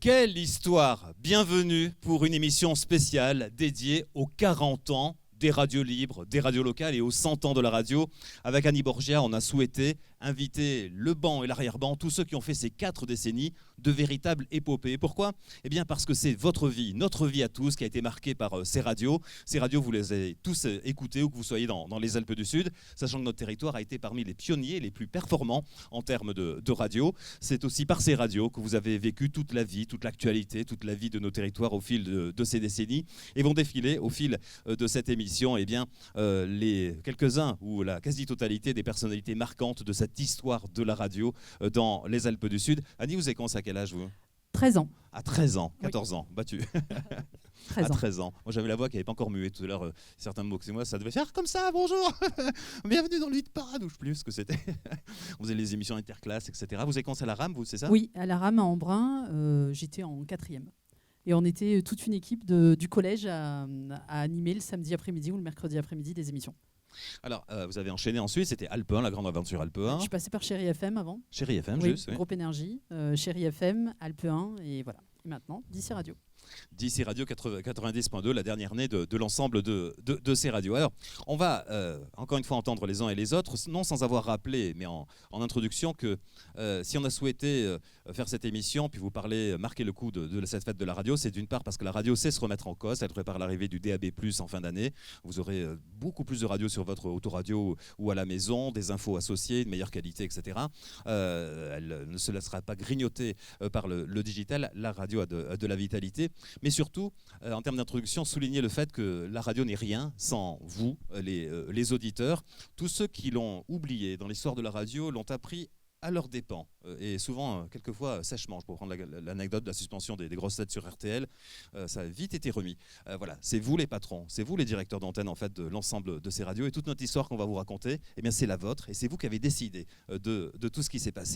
Quelle histoire! Bienvenue pour une émission spéciale dédiée aux 40 ans des radios libres, des radios locales et aux 100 ans de la radio. Avec Annie Borgia, on a souhaité inviter le banc et l'arrière-banc, tous ceux qui ont fait ces 4 décennies de véritables épopées. Pourquoi? Eh bien parce que c'est votre vie, notre vie à tous, qui a été marquée par ces radios. Ces radios, vous les avez tous écoutées, où que vous soyez dans les Alpes du Sud, sachant que notre territoire a été parmi les pionniers les plus performants en termes de radio. C'est aussi par ces radios que vous avez vécu toute la vie, toute l'actualité, toute la vie de nos territoires au fil de ces décennies. Et vont défiler au fil de cette émission eh bien, les quelques-uns ou la quasi-totalité des personnalités marquantes de cette histoire de la radio dans les Alpes du Sud. Annie, vous avez commencé à quel âge, vous? 13 ans. À 13 ans, 14 oui. ans, battu. 13 à ans. 13 ans. Moi, j'avais la voix qui n'avait pas encore mué tout à l'heure. Certains mots que c'est moi, ça devait faire comme ça, bonjour. Bienvenue dans le 8 parade, ou je sais plus ce que c'était. On faisait les émissions interclasses, etc. Vous avez commencé à la rame, vous, c'est ça? Oui, à la rame à Embrun, j'étais en 4e. Et on était toute une équipe du collège à animer le samedi après-midi ou le mercredi après-midi des émissions. Alors, vous avez enchaîné ensuite, c'était Alpe 1, la grande aventure Alpe 1. Je suis passée par Chéri FM avant. Chéri FM, oui, juste. Oui. Groupe Énergie, Chéri FM, Alpe 1, et voilà. Et maintenant, DC Radio. DC Radio 90.2, la dernière née de l'ensemble de ces radios. Alors, on va encore une fois entendre les uns et les autres, non sans avoir rappelé, mais en introduction, que si on a souhaité faire cette émission, puis vous parler, marquer le coup de cette fête de la radio, c'est d'une part parce que la radio sait se remettre en cause, elle prépare l'arrivée du DAB+, en fin d'année. Vous aurez beaucoup plus de radios sur votre autoradio ou à la maison, des infos associées, de meilleure qualité, etc. Elle ne se laissera pas grignoter par le digital. La radio a de la vitalité. Mais surtout, en termes d'introduction, souligner le fait que la radio n'est rien sans vous, les auditeurs. Tous ceux qui l'ont oublié dans l'histoire de la radio l'ont appris à leurs dépens, et souvent, quelquefois, sèchement. Je peux prendre l'anecdote de la suspension des grosses têtes sur RTL. Ça a vite été remis. Voilà, c'est vous les patrons, c'est vous les directeurs d'antenne en fait, de l'ensemble de ces radios. Et toute notre histoire qu'on va vous raconter, eh bien, c'est la vôtre. Et c'est vous qui avez décidé de tout ce qui s'est passé.